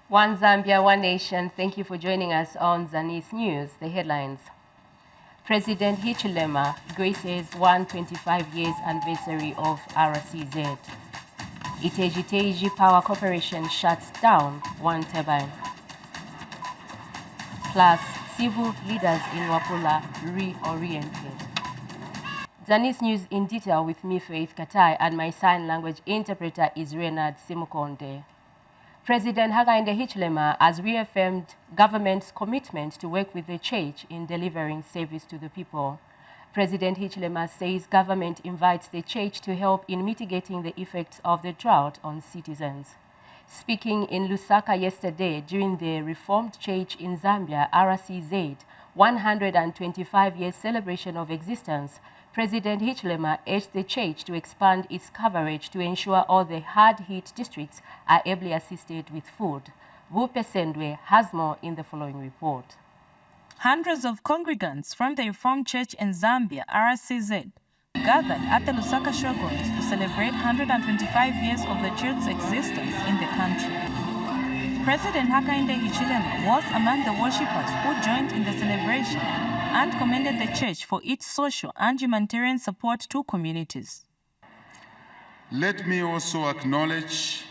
One Zambia, one nation. Thank you for joining us on ZANIS News. The headlines. President Hichilema graces 125 years anniversary of RCZ. Iteji Power Corporation shuts down one turbine. Plus, civil leaders in Wapula reoriented. ZANIS News in detail with me, Faith Katai, and my sign language interpreter is Renard Simukonde. President Hakainde Hichilema has reaffirmed government's commitment to work with the church in delivering service to the people. President Hichilema says government invites the church to help in mitigating the effects of the drought on citizens. Speaking in Lusaka yesterday during the Reformed Church in Zambia, RCZ, 125-year celebration of existence, President Hichilema urged the church to expand its coverage to ensure all the hard-hit districts are ably assisted with food. Vupe Sendwe has more in the following report. Hundreds of congregants from the Reformed Church in Zambia, RCZ, gathered at the Lusaka Showgrounds to celebrate 125 years of the church's existence in the country. President Hakainde Hichilema was among the worshippers who joined in the celebration and commended the church for its social and humanitarian support to communities. Let me also acknowledge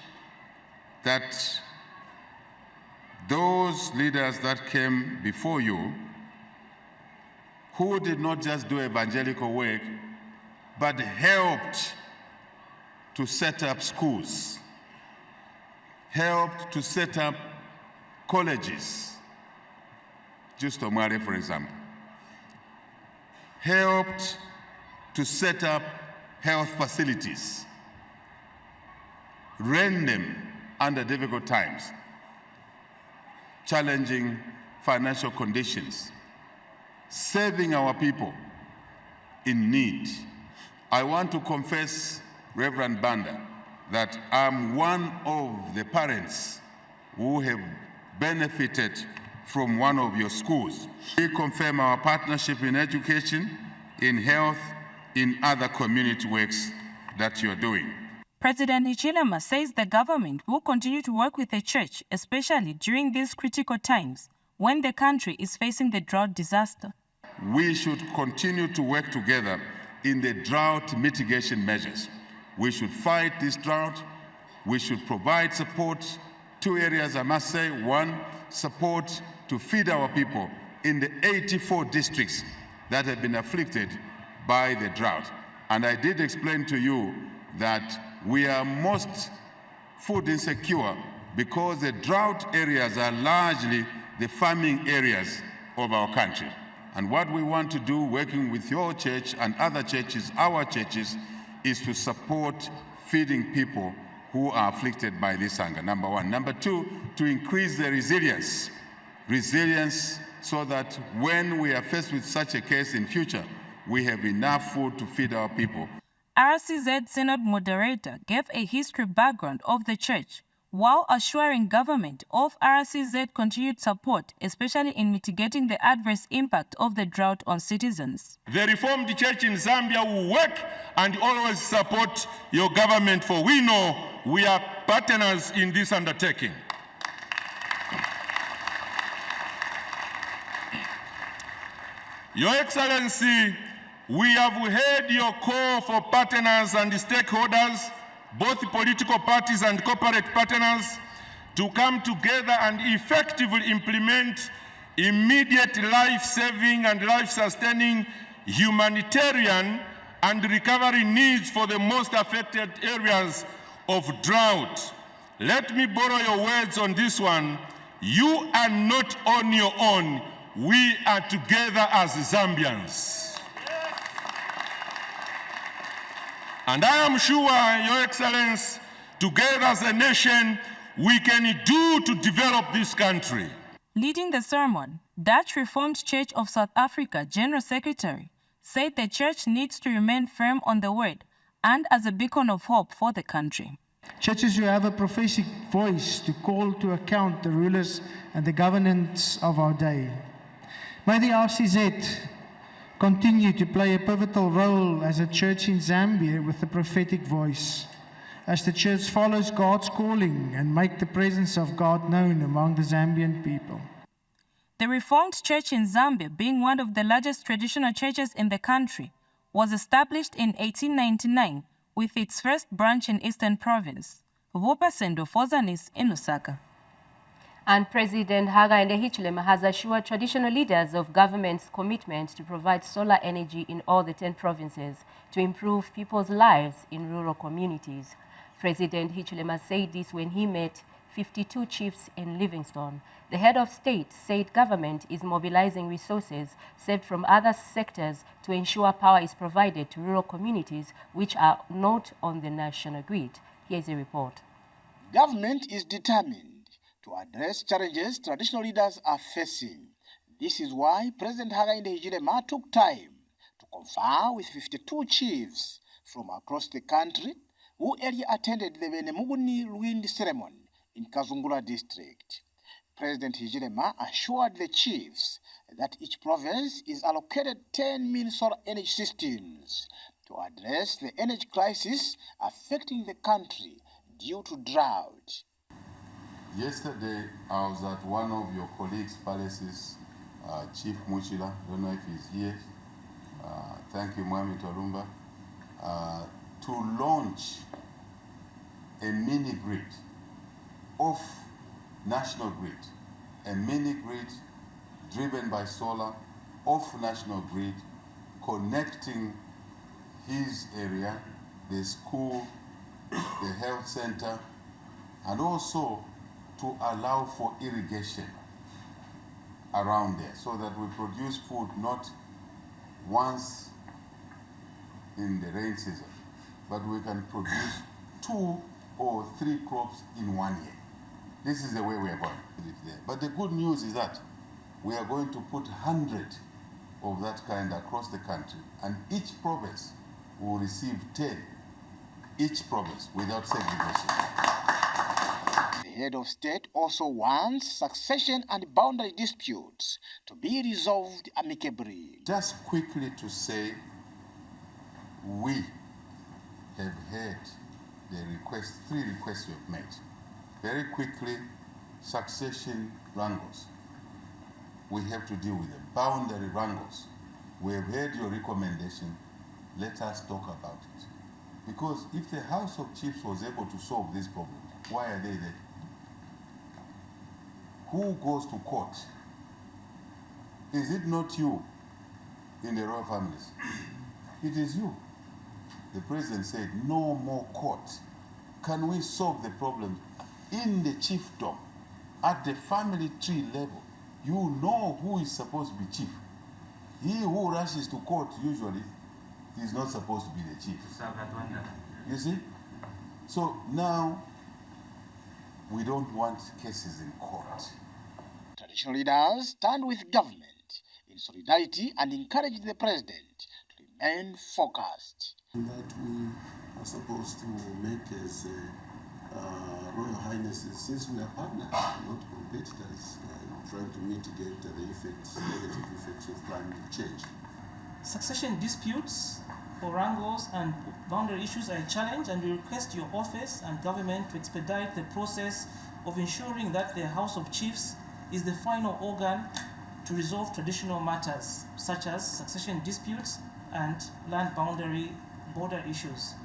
that those leaders that came before you, who did not just do evangelical work, but helped to set up schools, helped to set up colleges, just Omare, for example, helped to set up health facilities, ran them under difficult times, challenging financial conditions, serving our people in need. I want to confess, Reverend Banda, that I'm one of the parents who have benefited from one of your schools. We confirm our partnership in education, in health, in other community works that you're doing. President Hichilema says the government will continue to work with the church, especially during these critical times when the country is facing the drought disaster. We should continue to work together in the drought mitigation measures. We should fight this drought. We should provide support. Two areas, I must say. One, support to feed our people in the 84 districts that have been afflicted by the drought. And I did explain to you that we are most food insecure because the drought areas are largely the farming areas of our country. And what we want to do, working with your church and other churches, our churches, is to support feeding people who are afflicted by this hunger, number one. Number two, to increase the resilience so that when we are faced with such a case in future, we have enough food to feed our people. RCZ Synod moderator gave a history background of the church while assuring government of RCZ continued support, especially in mitigating the adverse impact of the drought on citizens. The Reformed Church in Zambia will work and always support your government, for we know we are partners in this undertaking. Your Excellency, we have heard your call for partners and stakeholders, both political parties and corporate partners, to come together and effectively implement immediate life-saving and life-sustaining humanitarian and recovery needs for the most affected areas of drought. Let me borrow your words on this one. You are not on your own. We are together as Zambians. And I am sure, Your Excellency, together as a nation, we can do to develop this country. Leading the sermon, Dutch Reformed Church of South Africa General Secretary said the church needs to remain firm on the word and as a beacon of hope for the country. Churches who have a prophetic voice to call to account the rulers and the governance of our day. May the RCZ continue to play a pivotal role as a church in Zambia with a prophetic voice. as the church follows God's calling and make the presence of God known among the Zambian people. The Reformed Church in Zambia, being one of the largest traditional churches in the country, was established in 1899 with its first branch in Eastern Province. Vupa Sendo for ZANIS in Lusaka. And President Hakainde Hichilema has assured traditional leaders of government's commitment to provide solar energy in all the 10 provinces to improve people's lives in rural communities. President Hichilema said this when he met 52 chiefs in Livingstone. The head of state said government is mobilizing resources saved from other sectors to ensure power is provided to rural communities which are not on the national grid. Here's a report. Government is determined to address challenges traditional leaders are facing. This is why President Hakainde Hichilema took time to confer with 52 chiefs from across the country who earlier attended the Benemuguni wind ceremony in Kazungula district. President Hichilema assured the chiefs that each province is allocated 10 mini solar energy systems to address the energy crisis affecting the country due to drought. Yesterday, I was at one of your colleagues' palaces, Chief Muchila, I don't know if he's here. Thank you, Mwami Tolumba, to launch a mini grid off national grid, a mini grid driven by solar off national grid, connecting his area, the school, the health center, and also to allow for irrigation around there so that we produce food not once in the rain season, but we can produce 2 or 3 crops in 1 year. This is the way we are going to put it there. But the good news is that we are going to put 100 of that kind across the country, and each province will receive 10, each province without segregation. The head of state also wants succession and boundary disputes to be resolved amicably. Just quickly to say, we have heard the request, 3 requests we have made. Very quickly, succession wrangles. We have to deal with them. Boundary wrangles. We have heard your recommendation. Let us talk about it. Because if the House of Chiefs was able to solve this problem, why are they there? Who goes to court? Is it not you in the royal families? It is you. The president said, no more court. Can we solve the problem in the chiefdom, at the family tree level? You know who is supposed to be chief. He who rushes to court usually is not supposed to be the chief. You see? So now, we don't want cases in court. Traditional leaders stand with government in solidarity and encourage the president to remain focused. That we are supposed to make as Royal Highnesses, since we are partners, not competitors, trying to mitigate the effects, negative effects of climate change. Succession disputes, wrangles, and boundary issues are a challenge, and we request your office and government to expedite the process of ensuring that the House of Chiefs is the final organ to resolve traditional matters, such as succession disputes and land border issues.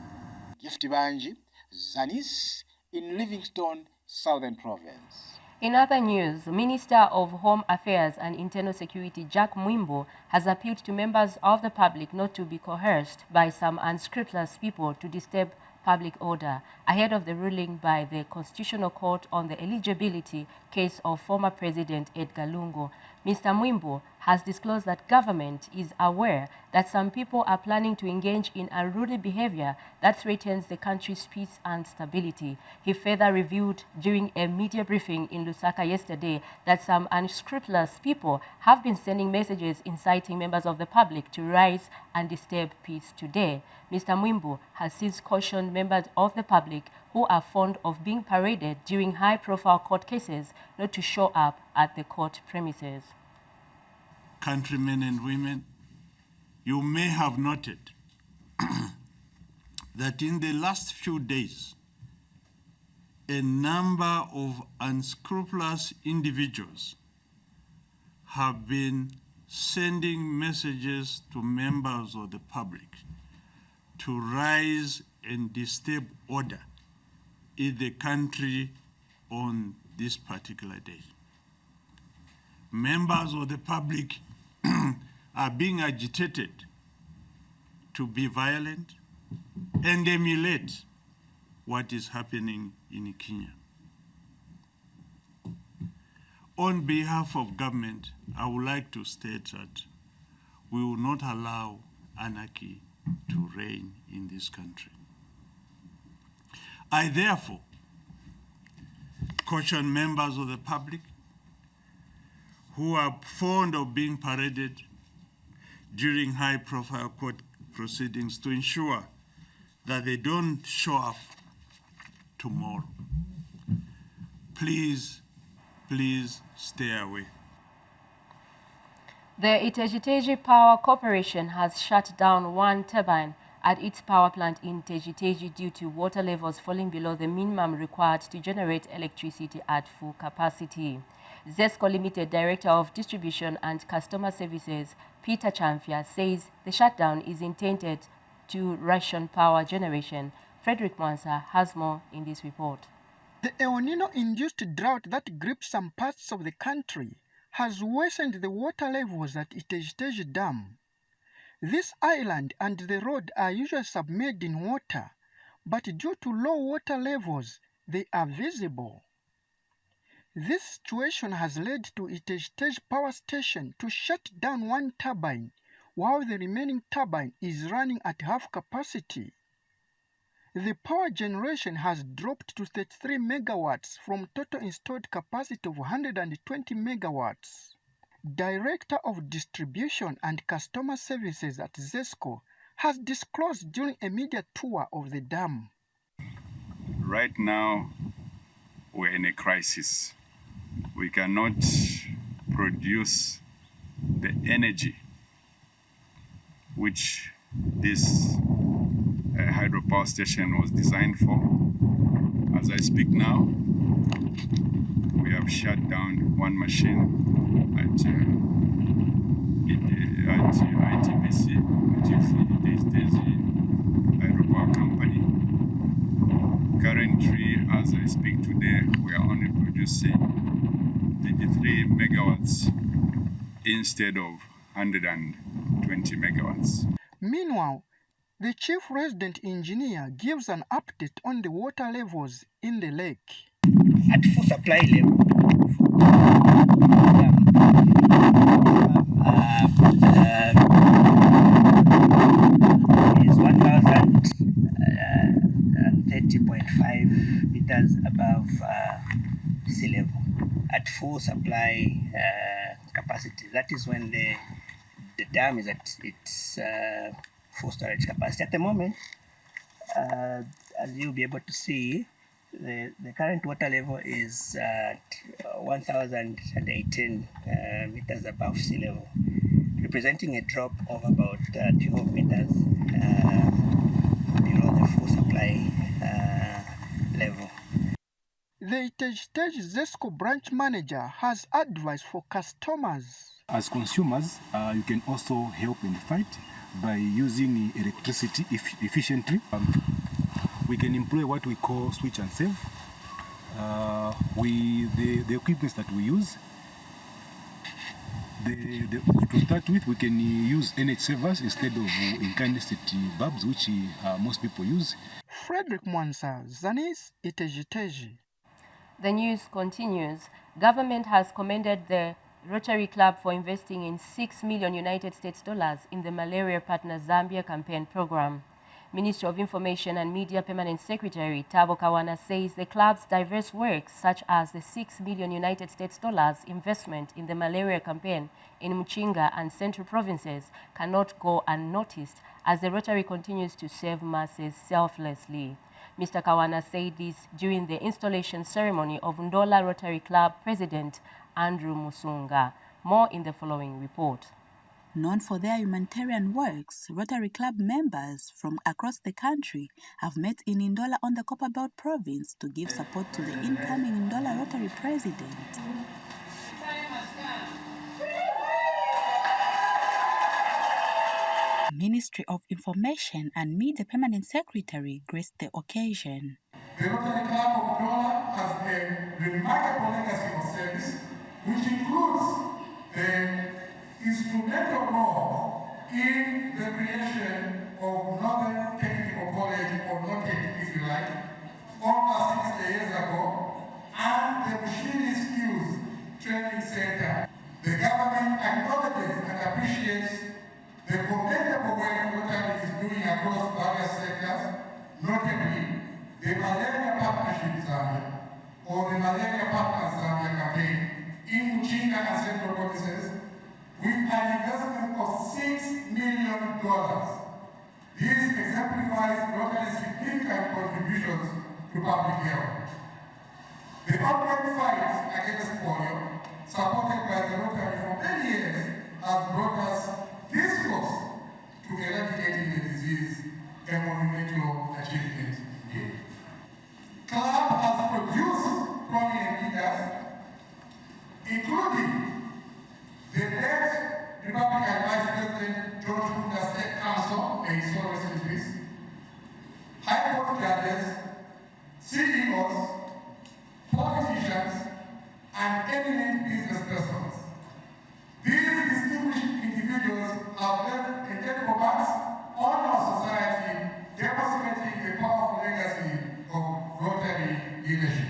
Gift Banji, ZANIS in Livingstone, Southern Province. In other news, Minister of Home Affairs and Internal Security Jack Mwimbo has appealed to members of the public not to be coerced by some unscrupulous people to disturb public order ahead of the ruling by the Constitutional Court on the eligibility case of former President Edgar Lungu. Mr. Mwimbo has disclosed that government is aware that some people are planning to engage in unruly behavior that threatens the country's peace and stability. He further revealed during a media briefing in Lusaka yesterday that some unscrupulous people have been sending messages inciting members of the public to rise and disturb peace today. Mr. Mwimbo has since cautioned members of the public who are fond of being paraded during high-profile court cases not to show up at the court premises. Countrymen and women, you may have noted that in the last few days, a number of unscrupulous individuals have been sending messages to members of the public to rise and disturb order in the country on this particular day. Members of the public are being agitated to be violent and emulate what is happening in Kenya. On behalf of government, I would like to state that we will not allow anarchy to reign in this country. I therefore caution members of the public who are fond of being paraded during high-profile court proceedings to ensure that they don't show up tomorrow. Please, please stay away. The Iteji Power Corporation has shut down one turbine at its power plant in Teji due to water levels falling below the minimum required to generate electricity at full capacity. ZESCO Limited Director of Distribution and Customer Services, Peter Chamfia, says the shutdown is intended to ration power generation. Frederick Mwansa has more in this report. The El Nino-induced drought that gripped some parts of the country has worsened the water levels at Iteji Dam. This island and the road are usually submerged in water, but due to low water levels, they are visible. This situation has led to Iteji Power Station to shut down one turbine, while the remaining turbine is running at half capacity. The power generation has dropped to 33 megawatts from total installed capacity of 120 megawatts. Director of Distribution and Customer Services at ZESCO has disclosed during a media tour of the dam. Right now, we're in a crisis. We cannot produce the energy which this hydropower station was designed for. As I speak now, we have shut down one machine at ITBC, which is the hydropower company. Currently, as I speak today, we are only producing 33 megawatts instead of 120 megawatts. Meanwhile, the chief resident engineer gives an update on the water levels in the lake. At full supply level, is 1,030.5 meters above sea level. At full supply capacity, that is when the dam is at its full storage capacity. At the moment, as you'll be able to see, the current water level is at 1,018 meters above sea level, representing a drop of about 12 meters below the full supply level. The Iteji ZESCO branch manager has advice for customers. As consumers, you can also help in the fight by using electricity efficiently. We can employ what we call switch and save. The equipment that we use, to start with, we can use NH savers instead of incandescent bulbs, which most people use. Frederick Mwansa, ZANIS, Iteji. The news continues. Government has commended the Rotary Club for investing in $6 million United States in the Malaria Partner Zambia campaign program. Ministry of Information and Media Permanent Secretary Tabo Kawana says the club's diverse works, such as the $6 million United States investment in the malaria campaign in Muchinga and Central provinces, cannot go unnoticed as the Rotary continues to serve masses selflessly. Mr. Kawana said this during the installation ceremony of Ndola Rotary Club President Andrew Musunga. More in the following report. Known for their humanitarian works, Rotary Club members from across the country have met in Ndola on the Copperbelt province to give support to the incoming Ndola Rotary president. Ministry of Information and Media Permanent Secretary graced the occasion. The Rotary Club of Ndola has a remarkable legacy of service, which includes the instrumental role in the creation of Northern Technical College, or NOTEC if you like, over 60 years ago, and the Machinery Skills Training Center. The government acknowledges and appreciates the commendable work Rotary is doing across various sectors, notably the Malaria Partnership Zambia, or the Malaria Partners Zambia campaign in Muchinga and Central provinces, with an investment of $6 million. This exemplifies Rotary's significant contributions to public health. The ongoing fight against polio, supported by the Rotary for many years, has brought us this close to eradicating the disease, a monumental achievement indeed. Club has produced prominent leaders, including the late Republican Vice President George Kunda State Council, a historic in peace, High Court judges, CEOs, politicians, and eminent business persons. These distinguished individuals have left indelible marks on our society, demonstrating the powerful legacy of Rotary leadership.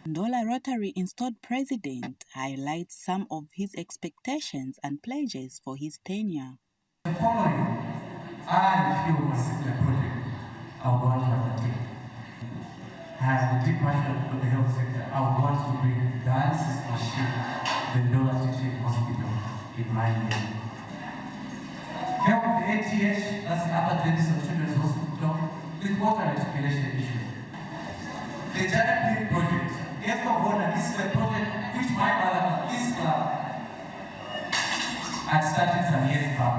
Ndola Rotary installed president highlights some of his expectations and pledges for his tenure. The following are a few of my senior projects I would want to undertake. I have a deep passion for the health sector. I would want to bring dialysis machine to the Ndola Teaching Hospital in my name. Help the ATH, that's the Upper Denison Children's Hospital, with water recirculation issue. The Giant Clean Project. Guest of honor, this is a project which my mother, this club, had started some years back.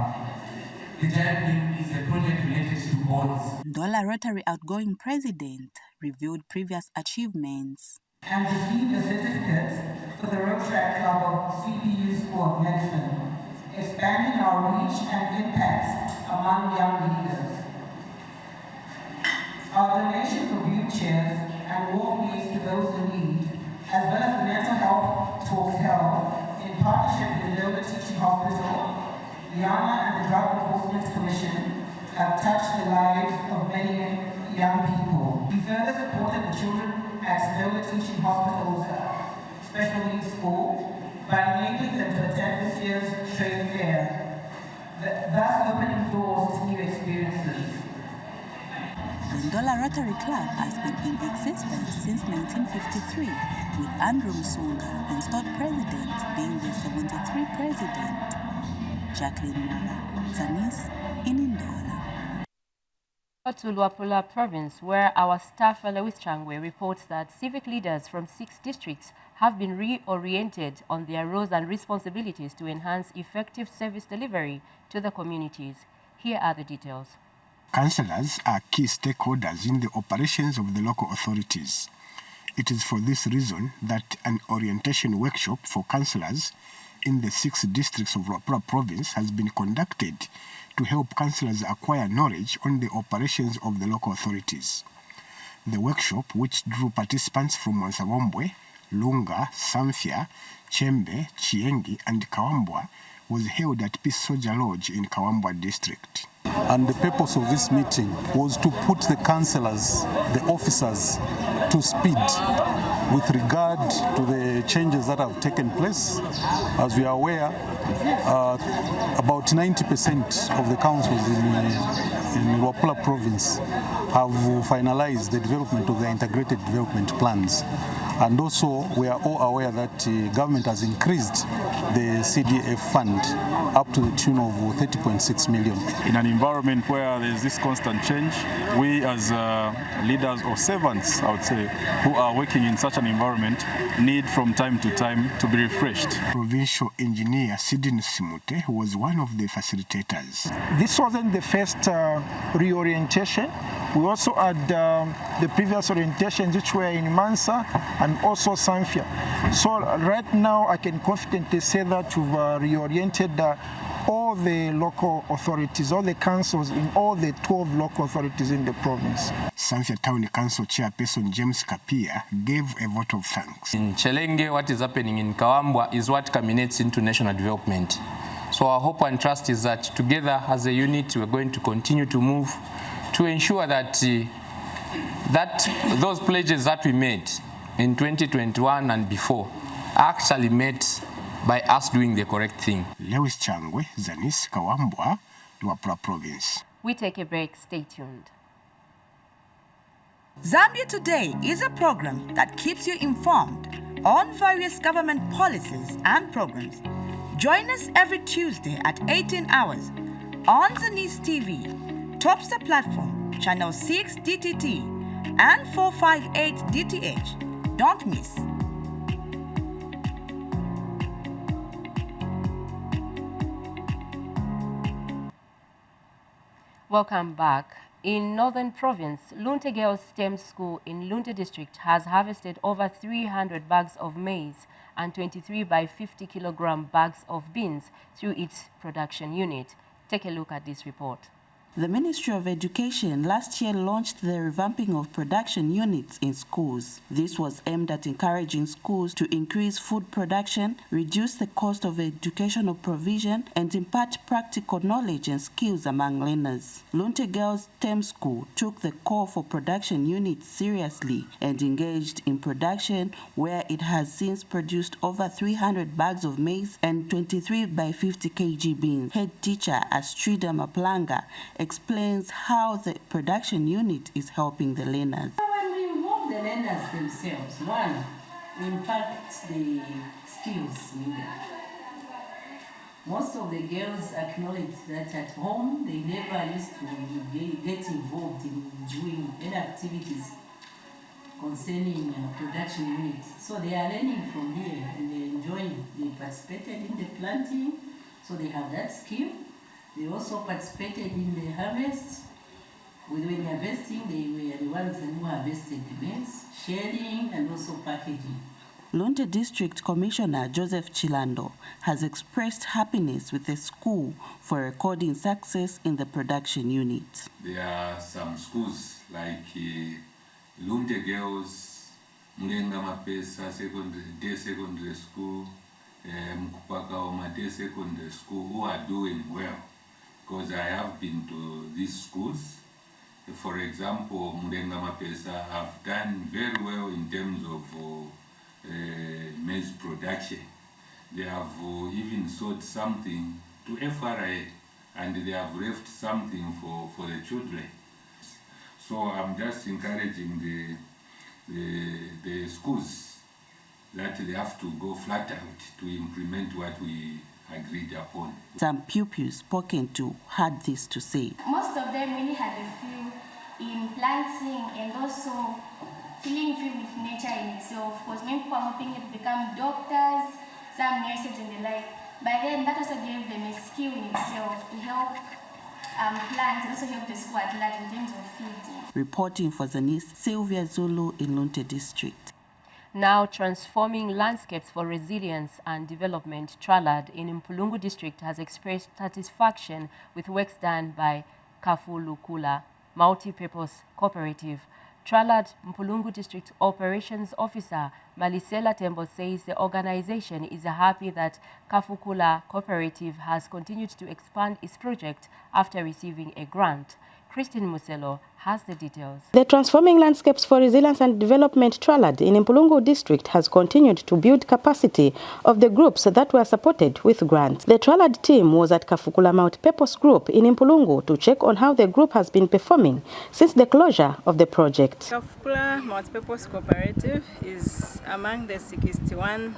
The Giant Clean is a project related to boards. Ndola Rotary outgoing president reviewed previous achievements. And received a certificate for the Rotary Club of CPU School of Medicine, expanding our reach and impact among young leaders. Our donation for wheelchairs and walkways to those in need, as well as the mental health talks held in partnership with the Ndola Teaching Hospital, Liana and the Drug Enforcement Commission have touched the lives of many young people. We further supported the children at Ndola Teaching Hospital's special needs school by enabling them to attend this year's trade fair, thus opening doors to new experiences. The Ndola Rotary Club has been in existence since 1953, with Andrew Msunga, installed president, being the 73rd president. Jacqueline Mora, ZANIS in Ndola. To Luapula province, where our staff Lewis Changwe reports that civic leaders from 6 districts have been reoriented on their roles and responsibilities to enhance effective service delivery to the communities. Here are the details. Councillors are key stakeholders in the operations of the local authorities. It is for this reason that an orientation workshop for councillors in the 6 districts of Luapula province has been conducted to help councillors acquire knowledge on the operations of the local authorities. The workshop, which drew participants from Mwansawombwe, Lunga, Samfya, Chembe, Chiengi and Kawambwa, was held at Peace Soldier Lodge in Kawambwa district. And the purpose of this meeting was to put the councillors, the officers, to speed with regard to the changes that have taken place. As we are aware, about 90% of the councils in Luapula province have finalized the development of the integrated development plans. And also, we are all aware that the government has increased the CDF fund up to the tune of 30.6 million. In an environment where there's this constant change, we as leaders or servants, I would say, who are working in such an environment need from time to time to be refreshed. Provincial engineer Sidney Simute was one of the facilitators. This wasn't the first reorientation. We also had the previous orientations which were in Mansa and also Sanfia. So right now I can confidently say that we've reoriented all the local authorities, all the councils in all the 12 local authorities in the province. Sanfia Town Council Chairperson James Kapia gave a vote of thanks. In Chelenge, what is happening in Kawambwa is what culminates into national development. So our hope and trust is that together as a unit, we're going to continue to move to ensure that those pledges that we made in 2021 and before are actually met by us doing the correct thing. Lewis Changwe, ZANIS, Kawambwa, Luapula Province. We take a break. Stay tuned. Zambia Today is a program that keeps you informed on various government policies and programs. Join us every Tuesday at 18 hours on ZANIS TV, Topstar Platform, Channel 6 DTT, and 458 DTH. Don't miss. Welcome back. In Northern Province, Lunte Girls STEM School in Lunte District has harvested over 300 bags of maize and 23 by 50 kilogram bags of beans through its production unit. Take a look at this report. The Ministry of Education last year launched the revamping of production units in schools. This was aimed at encouraging schools to increase food production, reduce the cost of educational provision, and impart practical knowledge and skills among learners. Lunte Girls STEM School took the call for production units seriously and engaged in production, where it has since produced over 300 bags of maize and 23 by 50 kg beans. Head teacher Astrida Maplanga explains how the production unit is helping the learners. When we involve the learners themselves, one, we impact the skills needed. Most of the girls acknowledge that at home they never used to get involved in doing any activities concerning production units. So they are learning from here and they're enjoying. They participated in the planting, so they have that skill. They also participated in the harvest. When they were harvesting, they were the ones who harvested the maize, shelling, and also packaging. Lunte District Commissioner Joseph Chilando has expressed happiness with the school for recording success in the production unit. There are some schools like Lunte Girls, Mlenga Mapesa Day Secondary School, Mkupaka Omade Secondary School, who are doing well. Because I have been to these schools. For example, Mlenga Mapesa have done very well in terms of maize production. They have even sold something to FRA, and they have left something for the children. So I'm just encouraging the schools that they have to go flat out to implement what we agreed upon. Some pupils spoken to had this to say. Most of them really had a feel in planting and also feeling free with nature in itself, because many people are hoping to become doctors, some nurses and the like. But then that also gave them a skill in itself to help plants and also help the school at large in terms of feeding. Reporting for ZANIS, Sylvia Zulu in Lunte District. Now transforming landscapes for resilience and development, Tralad in Mpulungu District has expressed satisfaction with works done by Kafulukula Multi-Purpose Cooperative. Tralad Mpulungu District Operations Officer Malisela Tembo says the organization is happy that Kafukula Cooperative has continued to expand its project after receiving a grant. Christine Muselo has the details. The Transforming Landscapes for Resilience and Development TRALAD in Mpulungu district has continued to build capacity of the groups that were supported with grants. The TRALAD team was at Kafukula Mount Purpose Group in Mpulungu to check on how the group has been performing since the closure of the project. Kafukula Mount Purpose Cooperative is among the 61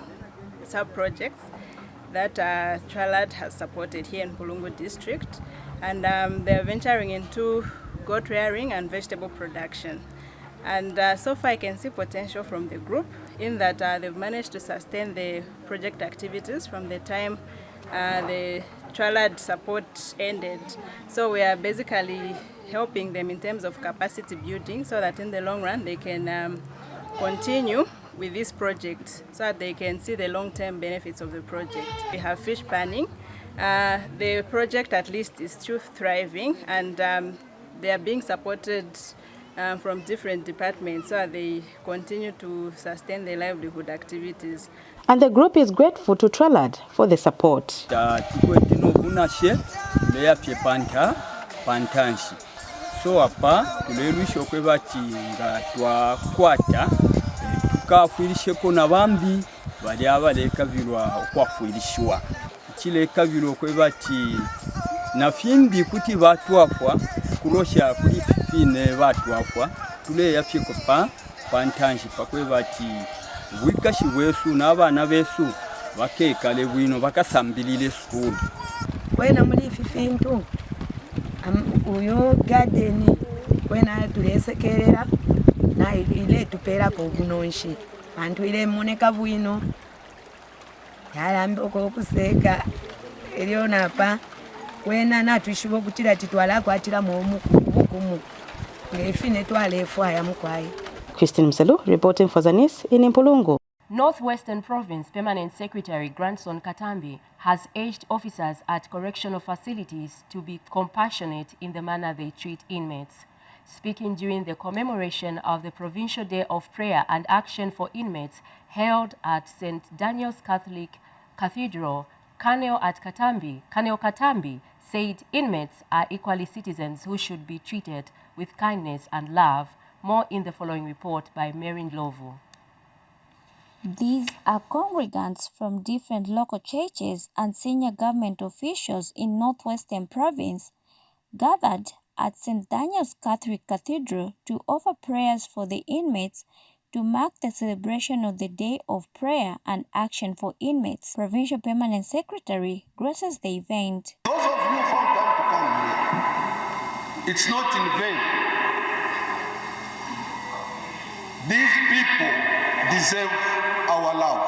sub-projects that TRALAD has supported here in Mpulungu district, and they are venturing into goat rearing and vegetable production. And so far I can see potential from the group in that they've managed to sustain the project activities from the time the TRALAD support ended. So we are basically helping them in terms of capacity building so that in the long run they can continue with this project so that they can see the long-term benefits of the project. We have fish panning. The project at least is still thriving, and they are being supported from different departments so that they continue to sustain their livelihood activities. And the group is grateful to TRALAD for the support. So apa tuleruisha okwebati nga twakwata tukafuirisheko na bambi bali abalekavirwa okwafuirishwa kilekavirwa okwebati na fimbi kuti batwafwa kurosha kuri fine batwafwa tule yafiko pantanshi pakwebati wikashi wesu n'abana besu bakekale bwino bakasambilile school wena muri fifintu uyo garden wena tulesekerera na ile tupera ko bunonshi antu ile moneka bwino yalambe ko kuseka eliona pa wena natuishibo kutira titwala kwatira mu mukumu ngefine twalefu aya mukwayi. Christine Muselo reporting for ZANIS in Mpulungu. Northwestern Province Permanent Secretary Grandson Katambi has urged officers at correctional facilities to be compassionate in the manner they treat inmates. Speaking during the commemoration of the Provincial Day of Prayer and Action for Inmates held at St. Daniel's Catholic Cathedral, Colonel Katambi said inmates are equally citizens who should be treated with kindness and love. More in the following report by Marin Lovu. These are congregants from different local churches and senior government officials in Northwestern Province gathered at St. Daniel's Catholic Cathedral to offer prayers for the inmates to mark the celebration of the Day of Prayer and Action for Inmates. Provincial Permanent Secretary graces the event. Those of you who found time to come here, it's not in vain. These people deserve our love.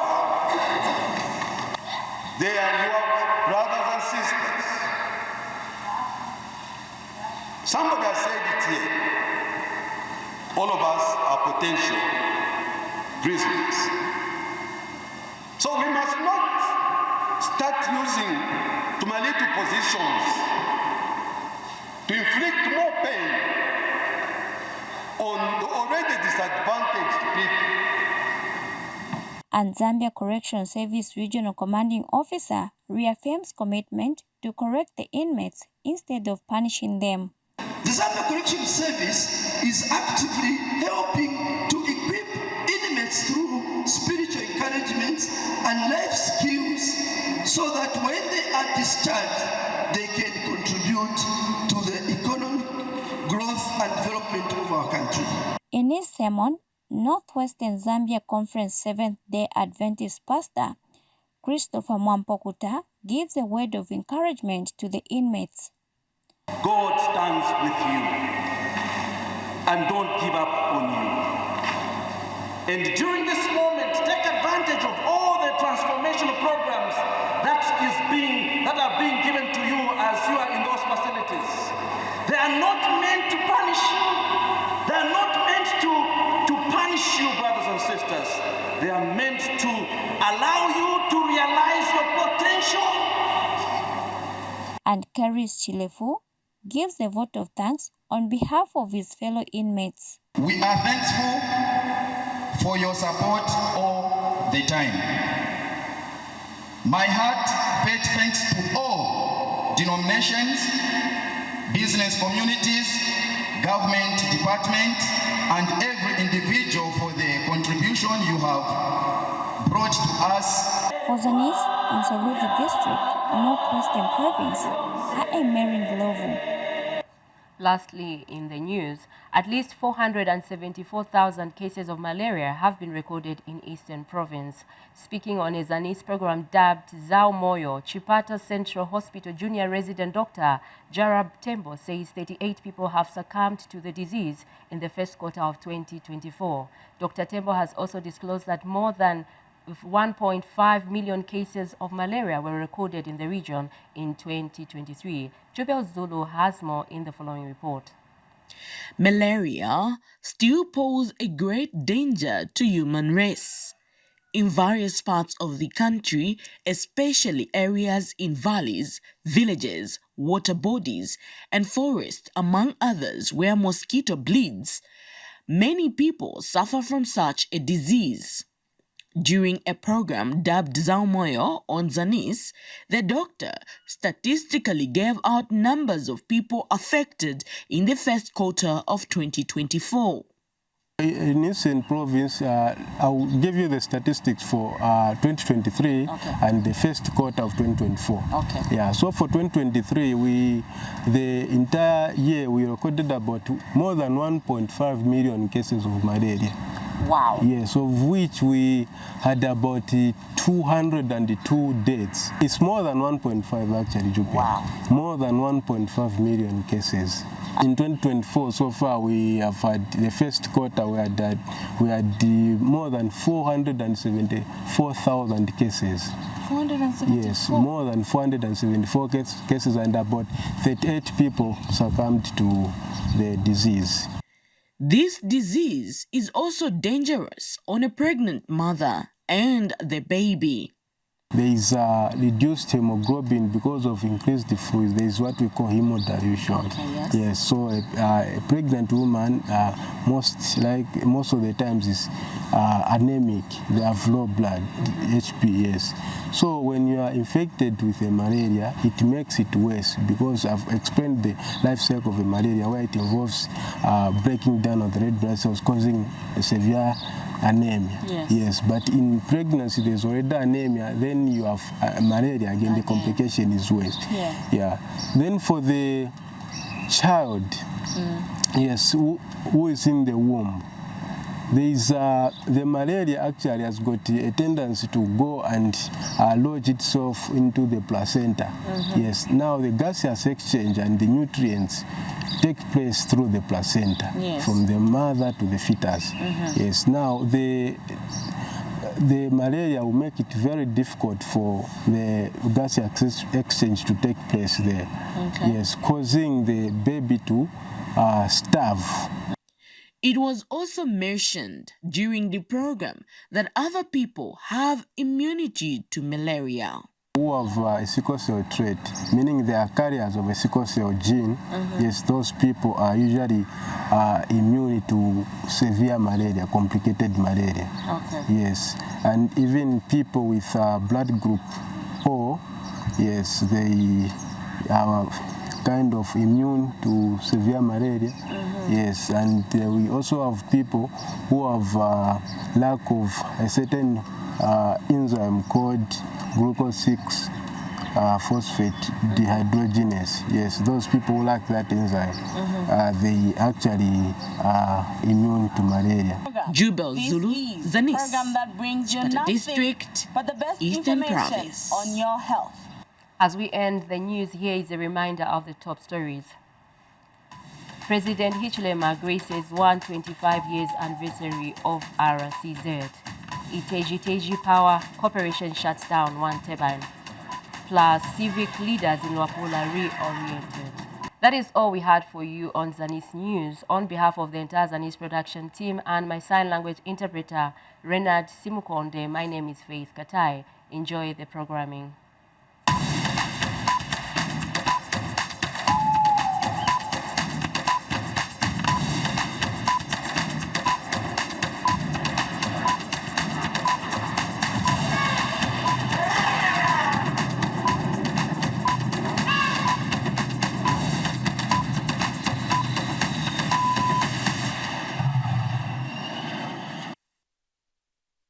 They are your brothers and sisters. Somebody has said it here. All of us are potential prisoners. So we must not start using Tumaliti positions to inflict more pain on the already disadvantaged people. And Zambia Correctional Service Regional Commanding Officer reaffirms commitment to correct the inmates instead of punishing them. The Zambia Correctional Service is actively helping to equip inmates through spiritual encouragement and life skills so that when they are discharged, they can contribute to the economic growth and development of our country. In his sermon, Northwestern Zambia Conference Seventh-day Adventist pastor Christopher Mwampokuta gives a word of encouragement to the inmates. God stands with you and don't give up on you. And during this moment, take advantage of all the transformational programs that are being given to you as you are in those facilities. They are not meant to punish you. They are not meant to punish you, brothers and sisters. They are meant to allow you to realize your potential. And Karis Chilefu gives a vote of thanks on behalf of his fellow inmates. We are thankful for your support all the time. My heart paid thanks to all denominations, business communities, government departments, and every individual for the contribution you have brought to us. For ZANIS in Soluzi District, Northwestern Province, I am Mary Glovo. Lastly, in the news, at least 474,000 cases of malaria have been recorded in Eastern Province. Speaking on a ZANIS program dubbed Zao Moyo, Chipata Central Hospital Junior Resident Dr. Jarab Tembo says 38 people have succumbed to the disease in the first quarter of 2024. Dr. Tembo has also disclosed that more than 1.5 million cases of malaria were recorded in the region in 2023. Jobel Zulu has more in the following report. Malaria still poses a great danger to human race. In various parts of the country, especially areas in valleys, villages, water bodies, and forests, among others, where mosquito bleeds, many people suffer from such a disease. During a program dubbed Zao Moyo on ZANIS, the doctor statistically gave out numbers of people affected in the first quarter of 2024. In Eastern Province, I will give you the statistics for 2023 and the first quarter of 2024. Yeah, so for 2023, the entire year we recorded about more than 1.5 million cases of malaria. Wow. Yes, of which we had about 202 deaths. It's more than 1.5 actually, Jupiter. Wow. More than 1.5 million cases. In 2024, so far, we have had the first quarter, we had more than 474,000 cases. 474? Yes, more than 474 cases, and about 38 people succumbed to the disease. This disease is also dangerous on a pregnant mother and the baby. There is reduced hemoglobin because of increased fluids. There is what we call hemodilution. Yes, so a pregnant woman most of the times is anemic. They have low blood, HPS. So when you are infected with a malaria, it makes it worse because I've explained the life cycle of a malaria where it involves breaking down of the red blood cells, causing a severe anemia. Yes, but in pregnancy there's already anemia, then you have malaria again, the complication is worse. Yeah. Then for the child, yes, who is in the womb, there is the malaria actually has got a tendency to go and lodge itself into the placenta. Yes, now the gaseous exchange and the nutrients take place through the placenta, from the mother to the fetus. Yes, now the malaria will make it very difficult for the gaseous exchange to take place there. Yes, causing the baby to starve. It was also mentioned during the program that other people have immunity to malaria. Who have a sickle cell trait, meaning they are carriers of a sickle cell gene, yes, those people are usually immune to severe malaria, complicated malaria. Yes, and even people with blood group O, yes, they are kind of immune to severe malaria. Yes, and we also have people who have lack of a certain enzyme called glucose 6-phosphate dehydrogenase. Yes, those people who lack that enzyme, they actually are immune to malaria. Jubel Zulu, ZANIS, program that brings you Chipata nothing District, but the best Eastern information Province. on your health. As we end the news, here is a reminder of the top stories. President Hichilema graces 125 years anniversary of RCZ. Iteji Power Corporation shuts down one turbine. Plus, civic leaders in Wapula reoriented. That is all we had for you on ZANIS News. On behalf of the entire ZANIS production team and my sign language interpreter, Renard Simukonde, my name is Faith Katai. Enjoy the programming.